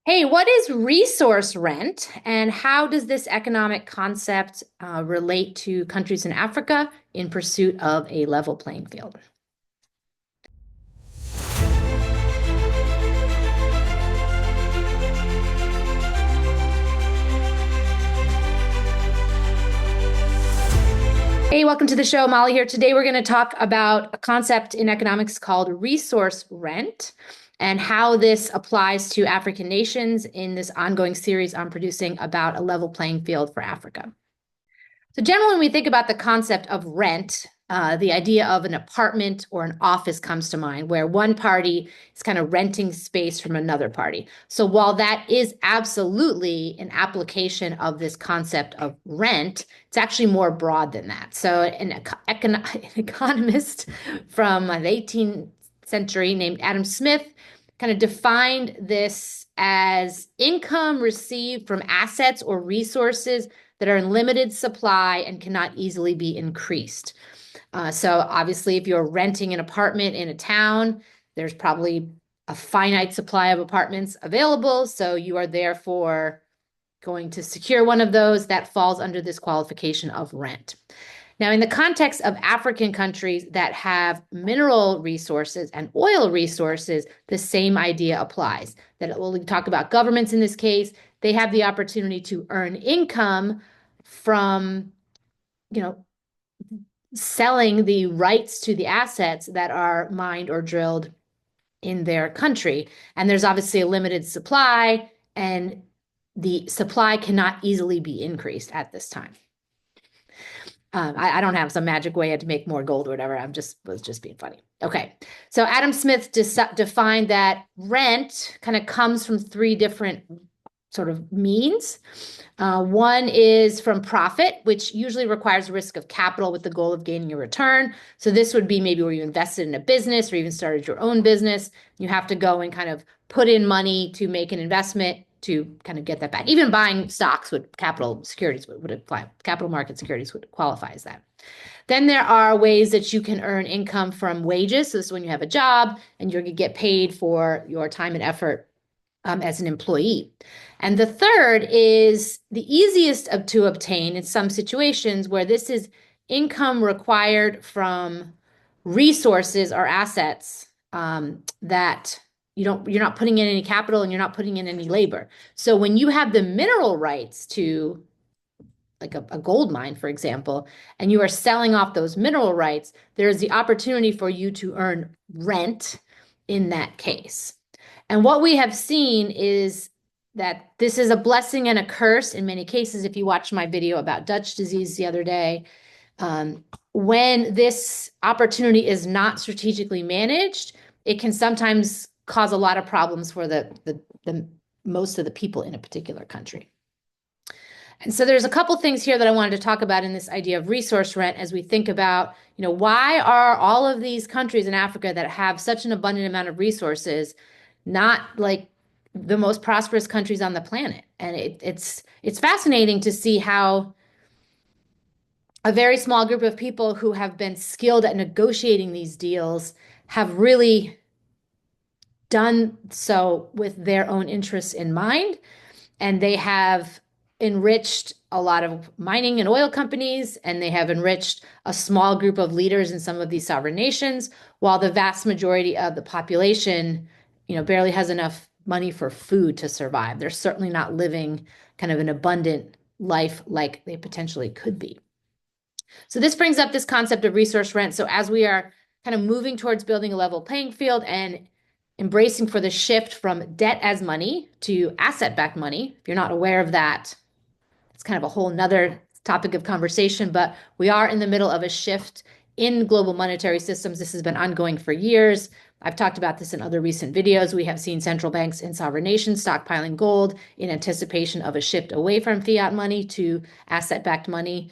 Hey, what is resource rent and how does this economic concept relate to countries in Africa in pursuit of a level playing field? Hey, welcome to the show. Molly here. Today we're going to talk about a concept in economics called resource rent and how this applies to African nations in this ongoing series on producing about a level playing field for Africa. So generally, when we think about the concept of rent, the idea of an apartment or an office comes to mind, where one party is kind of renting space from another party. So while that is absolutely an application of this concept of rent, it's actually more broad than that. So an economist from the 18th century named Adam Smith kind of defined this as income received from assets or resources that are in limited supply and cannot easily be increased. So obviously, if you're renting an apartment in a town, there's probably a finite supply of apartments available. So you are therefore going to secure one of those that falls under this qualification of rent. Now, in the context of African countries that have mineral resources and oil resources, the same idea applies. That when we talk about governments in this case, they have the opportunity to earn income from, selling the rights to the assets that are mined or drilled in their country. And there's obviously a limited supply, and the supply cannot easily be increased at this time. I don't have some magic way to make more gold or whatever. Was just being funny. Okay. So Adam Smith defined that rent kind of comes from three different sort of means. One is from profit, which usually requires risk of capital with the goal of gaining a return. So this would be maybe where you invested in a business or even started your own business. You have to go and kind of put in money to make an investment to kind of get that back. Even buying stocks would capital securities would apply. Capital market securities would qualify as that. Then there are ways that you can earn income from wages. So this is when you have a job and you're going to get paid for your time and effort as an employee. And the third is the easiest to obtain in some situations where this is income required from resources or assets that you're not putting in any capital and you're not putting in any labor. So when you have the mineral rights to like a gold mine, for example, and you are selling off those mineral rights, there's the opportunity for you to earn rent in that case. And what we have seen is that this is a blessing and a curse in many cases. If you watched my video about Dutch disease the other day, when this opportunity is not strategically managed, it can sometimes cause a lot of problems for the most of the people in a particular country. And so there's a couple things here that I wanted to talk about in this idea of resource rent as we think about, why are all of these countries in Africa that have such an abundant amount of resources not like the most prosperous countries on the planet? And it's fascinating to see how a very small group of people who have been skilled at negotiating these deals have really done so with their own interests in mind. And they have enriched a lot of mining and oil companies, and they have enriched a small group of leaders in some of these sovereign nations, while the vast majority of the population, barely has enough money for food to survive. They're certainly not living kind of an abundant life like they potentially could be. So this brings up this concept of resource rent. So as we are kind of moving towards building a level playing field and embracing for the shift from debt as money to asset-backed money, if you're not aware of that, it's kind of a whole nother topic of conversation, but we are in the middle of a shift in global monetary systems. This has been ongoing for years. I've talked about this in other recent videos. We have seen central banks and sovereign nations stockpiling gold in anticipation of a shift away from fiat money to asset-backed money.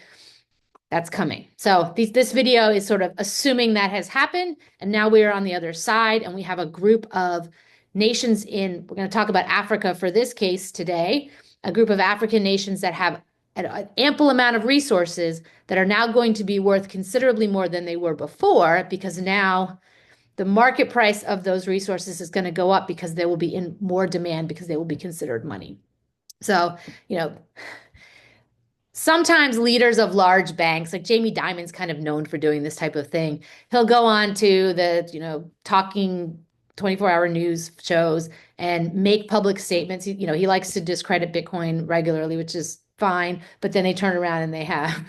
That's coming. So this video is sort of assuming that has happened, and now we are on the other side, and we have a group of nations we're going to talk about Africa for this case today, a group of African nations that have an ample amount of resources that are now going to be worth considerably more than they were before, because now the market price of those resources is going to go up because there will be in more demand because they will be considered money. So, you know, sometimes leaders of large banks, like Jamie Dimon's kind of known for doing this type of thing. He'll go on to the, talking 24-hour news shows and make public statements. He likes to discredit Bitcoin regularly, which is fine, but then they turn around and they have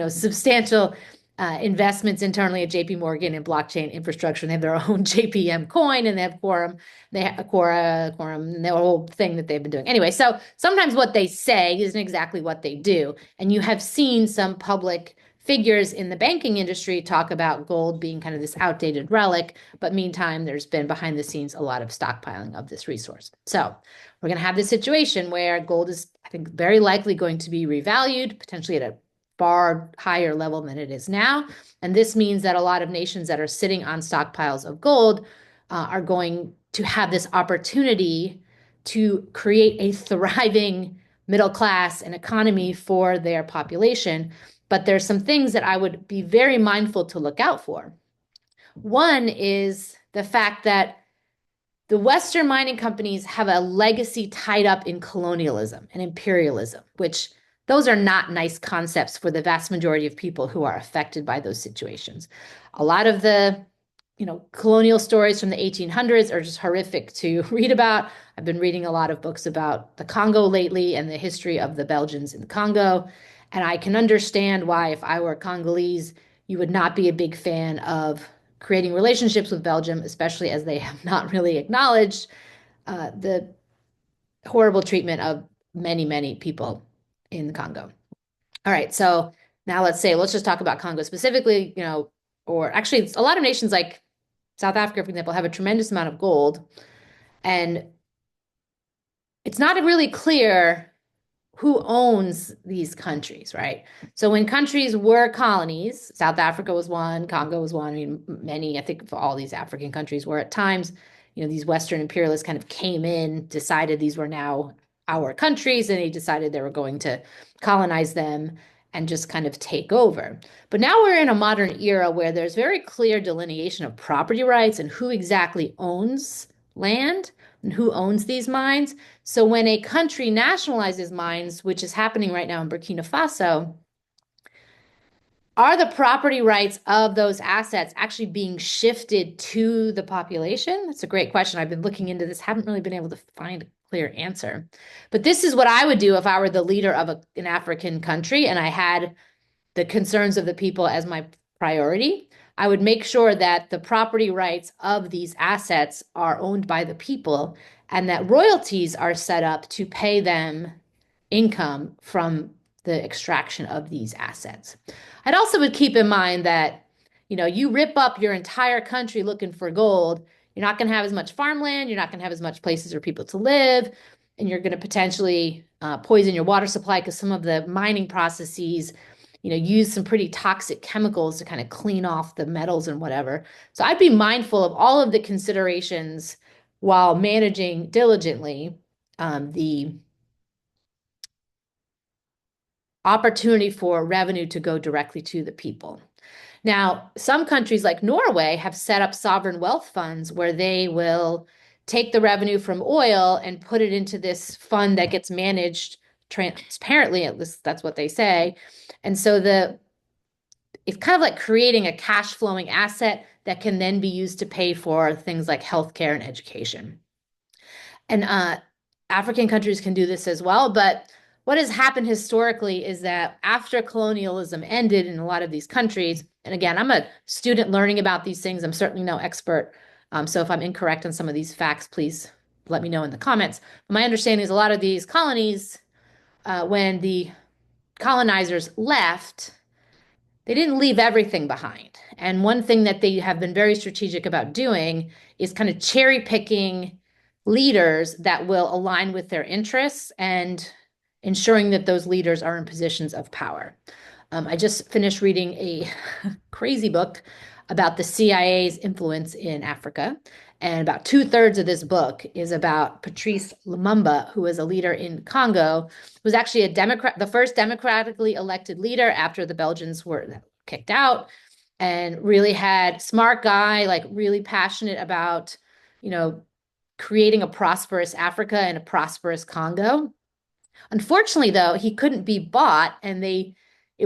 substantial investments internally at JP Morgan in blockchain infrastructure. And they have their own JPM coin and they have Quorum, they have Quorum, and the whole thing that they've been doing. Anyway, so sometimes what they say isn't exactly what they do. And you have seen some public figures in the banking industry talk about gold being kind of this outdated relic, but meantime, there's been behind the scenes a lot of stockpiling of this resource. So we're going to have this situation where gold is, I think, very likely going to be revalued, potentially at a far higher level than it is now. And this means that a lot of nations that are sitting on stockpiles of gold are going to have this opportunity to create a thriving middle class and economy for their population. But there's some things that I would be very mindful to look out for. One is the fact that the Western mining companies have a legacy tied up in colonialism and imperialism, which those are not nice concepts for the vast majority of people who are affected by those situations. A lot of the, colonial stories from the 1800s are just horrific to read about. I've been reading a lot of books about the Congo lately and the history of the Belgians in the Congo. And I can understand why, if I were Congolese, you would not be a big fan of creating relationships with Belgium, especially as they have not really acknowledged the horrible treatment of many, many people in the Congo. All right, so now let's just talk about Congo specifically, or actually a lot of nations like South Africa, for example, have a tremendous amount of gold. And it's not really clear who owns these countries, right? So when countries were colonies, South Africa was one, Congo was one. I mean, many, I think, for all these African countries were at times, these Western imperialists kind of came in, decided these were now our countries, and they decided they were going to colonize them and just kind of take over. But now we're in a modern era where there's very clear delineation of property rights and who exactly owns land and who owns these mines. So when a country nationalizes mines, which is happening right now in Burkina Faso, are the property rights of those assets actually being shifted to the population? That's a great question. I've been looking into this, haven't really been able to find a clear answer. But this is what I would do if I were the leader of an African country and I had the concerns of the people as my priority. I would make sure that the property rights of these assets are owned by the people and that royalties are set up to pay them income from the extraction of these assets. I'd also would keep in mind that, you rip up your entire country looking for gold, you're not going to have as much farmland, you're not going to have as much places for people to live, and you're going to potentially poison your water supply because some of the mining processes, use some pretty toxic chemicals to kind of clean off the metals and whatever. So I'd be mindful of all of the considerations while managing diligently the opportunity for revenue to go directly to the people. Now, some countries like Norway have set up sovereign wealth funds where they will take the revenue from oil and put it into this fund that gets managed transparently, at least that's what they say. And so it's kind of like creating a cash flowing asset that can then be used to pay for things like healthcare and education. And African countries can do this as well, but what has happened historically is that after colonialism ended in a lot of these countries, and again, I'm a student learning about these things. I'm certainly no expert. So if I'm incorrect on some of these facts, please let me know in the comments. But my understanding is a lot of these colonies, when the colonizers left, they didn't leave everything behind. And one thing that they have been very strategic about doing is kind of cherry picking leaders that will align with their interests and ensuring that those leaders are in positions of power. I just finished reading a crazy book about the CIA's influence in Africa. And about 2/3 of this book is about Patrice Lumumba, who was a leader in Congo, who was actually the first democratically elected leader after the Belgians were kicked out. and really had smart guy, like really passionate about, you know, creating a prosperous Africa and a prosperous Congo. Unfortunately, though, he couldn't be bought, and it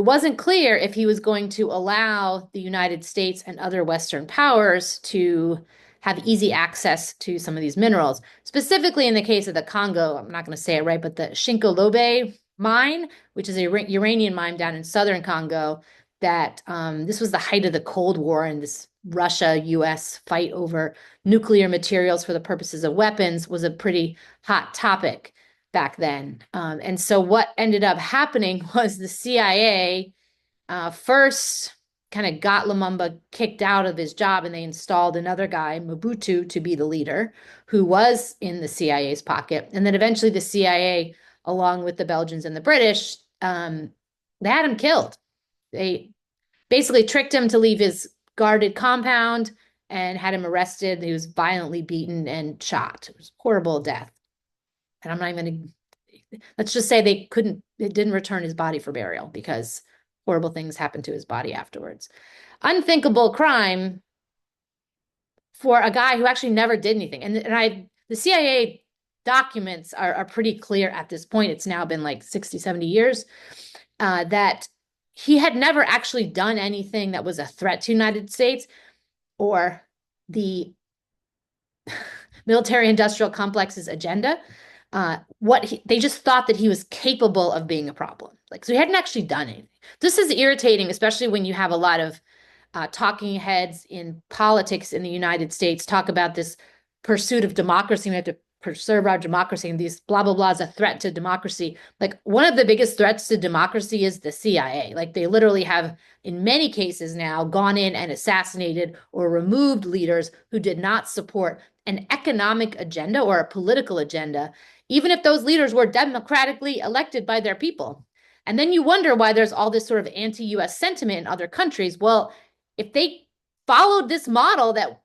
wasn't clear if he was going to allow the United States and other Western powers to have easy access to some of these minerals. Specifically in the case of the Congo, I'm not going to say it right, but the Shinkolobé mine, which is a uranium mine down in southern Congo, that this was the height of the Cold War, and this Russia-US fight over nuclear materials for the purposes of weapons was a pretty hot topic back then. And so what ended up happening was the CIA first kind of got Lumumba kicked out of his job, and they installed another guy, Mobutu, to be the leader, who was in the CIA's pocket. And then eventually the CIA, along with the Belgians and the British, they had him killed. They basically tricked him to leave his guarded compound and had him arrested. He was violently beaten and shot. It was a horrible death. And I'm not even going to, let's just say it didn't return his body for burial because horrible things happened to his body afterwards. Unthinkable crime for a guy who actually never did anything. The CIA documents are pretty clear at this point. It's now been like 60, 70 years, that he had never actually done anything that was a threat to the United States or the military industrial complex's agenda. They just thought that he was capable of being a problem. Like, so he hadn't actually done anything. This is irritating, especially when you have a lot of talking heads in politics in the United States talk about this pursuit of democracy. We have to preserve our democracy, and these blah, blah, blah is a threat to democracy. Like, one of the biggest threats to democracy is the CIA. Like, they literally have, in many cases now, gone in and assassinated or removed leaders who did not support an economic agenda or a political agenda, even if those leaders were democratically elected by their people. And then you wonder why there's all this sort of anti-US sentiment in other countries. Well, if they followed this model that,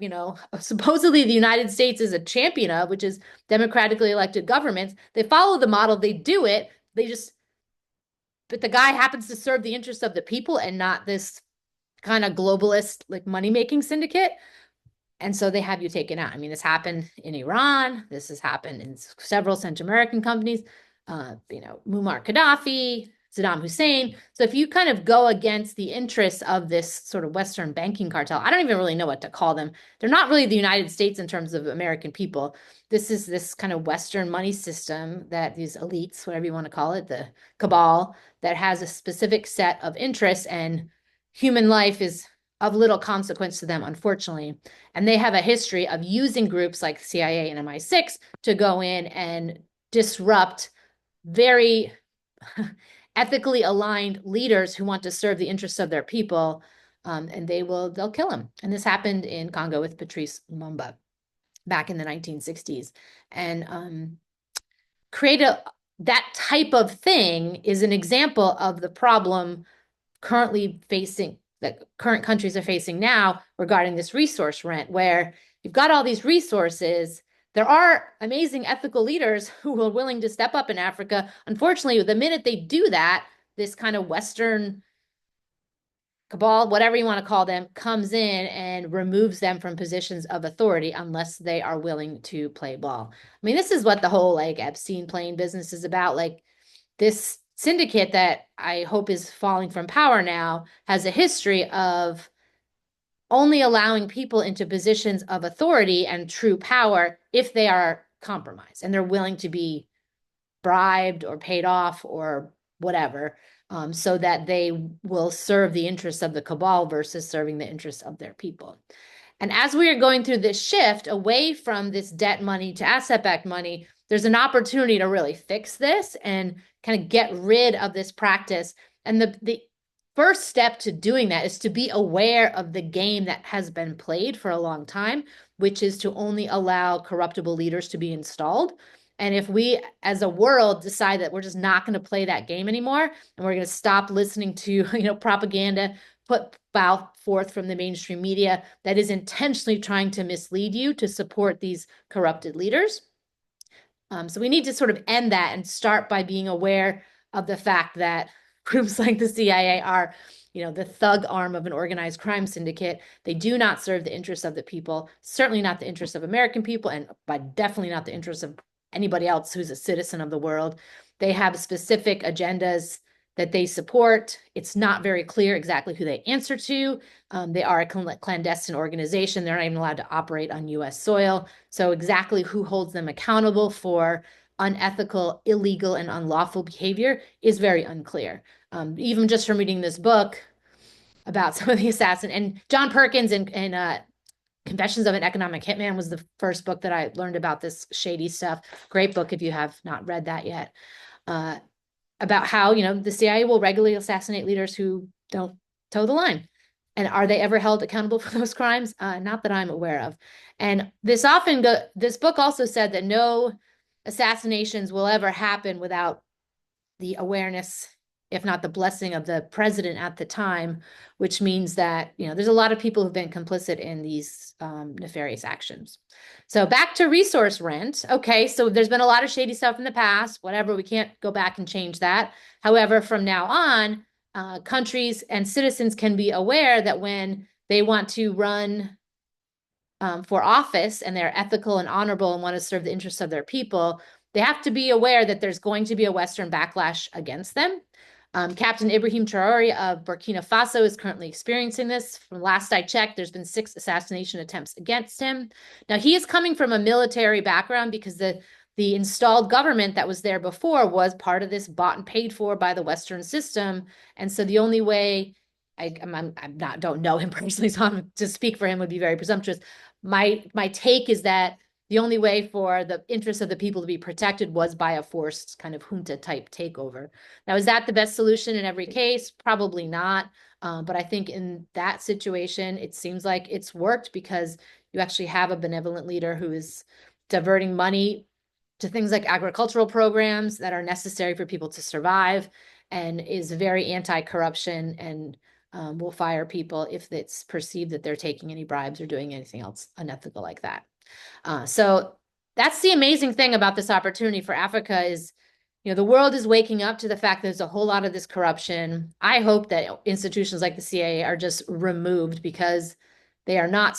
supposedly the United States is a champion of, which is democratically elected governments, they follow the model, they do it, but the guy happens to serve the interests of the people and not this kind of globalist, like, money-making syndicate. And so they have you taken out. I mean, this happened in Iran. This has happened in several Central American companies, Muammar Gaddafi, Saddam Hussein. So if you kind of go against the interests of this sort of Western banking cartel, I don't even really know what to call them. They're not really the United States in terms of American people. This is this kind of Western money system that these elites, whatever you want to call it, the cabal, that has a specific set of interests, and human life is of little consequence to them, unfortunately. And they have a history of using groups like CIA and MI6 to go in and disrupt very ethically aligned leaders who want to serve the interests of their people, and they'll kill them. And this happened in Congo with Patrice Lumumba back in the 1960s. And that type of thing is an example of the problem that current countries are facing now regarding this resource rent, where you've got all these resources. There are amazing ethical leaders who are willing to step up in Africa. Unfortunately, the minute they do that, this kind of Western cabal, whatever you want to call them, comes in and removes them from positions of authority unless they are willing to play ball. I mean, this is what the whole like Epstein plane business is about. Like, this syndicate that I hope is falling from power now has a history of only allowing people into positions of authority and true power if they are compromised and they're willing to be bribed or paid off or whatever, so that they will serve the interests of the cabal versus serving the interests of their people. And as we are going through this shift away from this debt money to asset-backed money, there's an opportunity to really fix this and kind of get rid of this practice. And the first step to doing that is to be aware of the game that has been played for a long time, which is to only allow corruptible leaders to be installed. And if we as a world decide that we're just not going to play that game anymore, and we're going to stop listening to propaganda put forth from the mainstream media that is intentionally trying to mislead you to support these corrupted leaders. So we need to sort of end that and start by being aware of the fact that groups like the CIA are, the thug arm of an organized crime syndicate. They do not serve the interests of the people, certainly not the interests of American people, and but definitely not the interests of anybody else who's a citizen of the world. They have specific agendas that they support. It's not very clear exactly who they answer to. They are a clandestine organization. They're not even allowed to operate on US soil. So exactly who holds them accountable for unethical, illegal, and unlawful behavior is very unclear. Even just from reading this book about some of the assassin and John Perkins and Confessions of an Economic Hitman was the first book that I learned about this shady stuff. Great book if you have not read that yet. About how, the CIA will regularly assassinate leaders who don't toe the line. And are they ever held accountable for those crimes? Not that I'm aware of. And this book also said that no assassinations will ever happen without the awareness, if not the blessing of the president at the time, which means that, there's a lot of people who've been complicit in these nefarious actions. So back to resource rent. Okay, so there's been a lot of shady stuff in the past, whatever, we can't go back and change that. However, from now on, countries and citizens can be aware that when they want to run for office and they're ethical and honorable and want to serve the interests of their people, they have to be aware that there's going to be a Western backlash against them. Captain Ibrahim Traore of Burkina Faso is currently experiencing this. From last I checked, there's been 6 assassination attempts against him. Now, he is coming from a military background because the installed government that was there before was part of this bought and paid for by the Western system. And so the only way, don't know him personally, so to speak for him would be very presumptuous. My take is that the only way for the interests of the people to be protected was by a forced kind of junta type takeover. Now, is that the best solution in every case? Probably not. But I think in that situation, it seems like it's worked because you actually have a benevolent leader who is diverting money to things like agricultural programs that are necessary for people to survive and is very anti-corruption and will fire people if it's perceived that they're taking any bribes or doing anything else unethical like that. So that's the amazing thing about this opportunity for Africa is, the world is waking up to the fact that there's a whole lot of this corruption. I hope that institutions like the CIA are just removed because they are not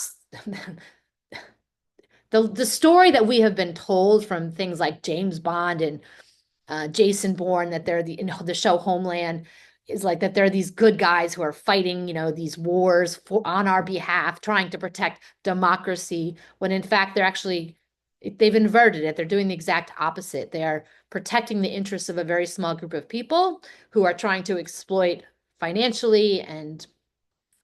the story that we have been told from things like James Bond and Jason Bourne, that they're in the show Homeland, is like that there are these good guys who are fighting, these wars on our behalf, trying to protect democracy, when in fact they've inverted it. They're doing the exact opposite. They are protecting the interests of a very small group of people who are trying to exploit financially and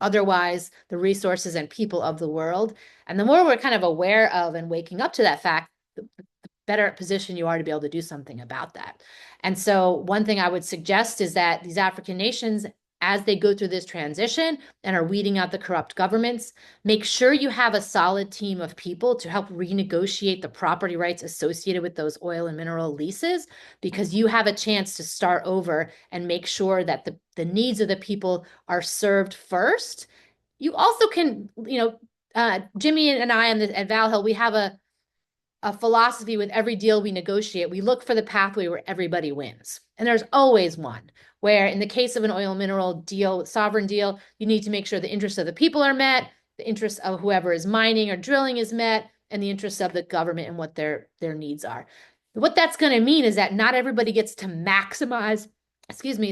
otherwise the resources and people of the world. And the more we're kind of aware of and waking up to that fact, the better position you are to be able to do something about that. And so one thing I would suggest is that these African nations, as they go through this transition and are weeding out the corrupt governments, make sure you have a solid team of people to help renegotiate the property rights associated with those oil and mineral leases, because you have a chance to start over and make sure that the needs of the people are served first. You also can, Jimmy and I at Valhill, we have a philosophy with every deal we negotiate. We look for the pathway where everybody wins. And there's always one where, in the case of an oil and mineral deal, sovereign deal, you need to make sure the interests of the people are met, the interests of whoever is mining or drilling is met, and the interests of the government and what their needs are. What that's going to mean is that not everybody gets to maximize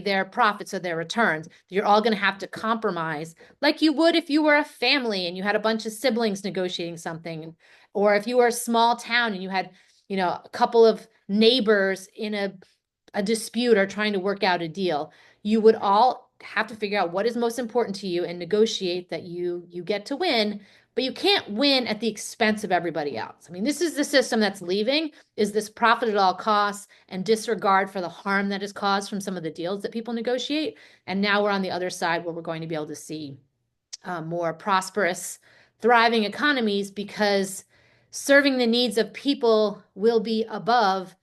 their profits or their returns. You're all going to have to compromise like you would if you were a family and you had a bunch of siblings negotiating something, or if you were a small town and you had, a couple of neighbors in a dispute or trying to work out a deal. You would all have to figure out what is most important to you and negotiate that you get to win, but you can't win at the expense of everybody else. I mean, this is the system that's leaving, is this profit at all costs and disregard for the harm that is caused from some of the deals that people negotiate. And now we're on the other side where we're going to be able to see more prosperous, thriving economies, because serving the needs of people will be above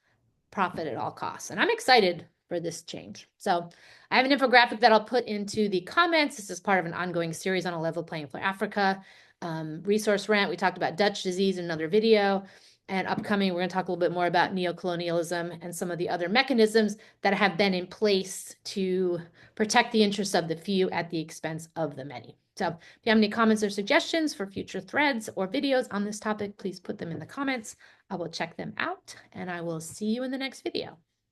profit at all costs. And I'm excited for this change. So I have an infographic that I'll put into the comments. This is part of an ongoing series on a level playing for Africa. Resource rent, we talked about Dutch disease in another video. And upcoming, we're going to talk a little bit more about neocolonialism and some of the other mechanisms that have been in place to protect the interests of the few at the expense of the many. So if you have any comments or suggestions for future threads or videos on this topic, please put them in the comments. I will check them out, and I will see you in the next video.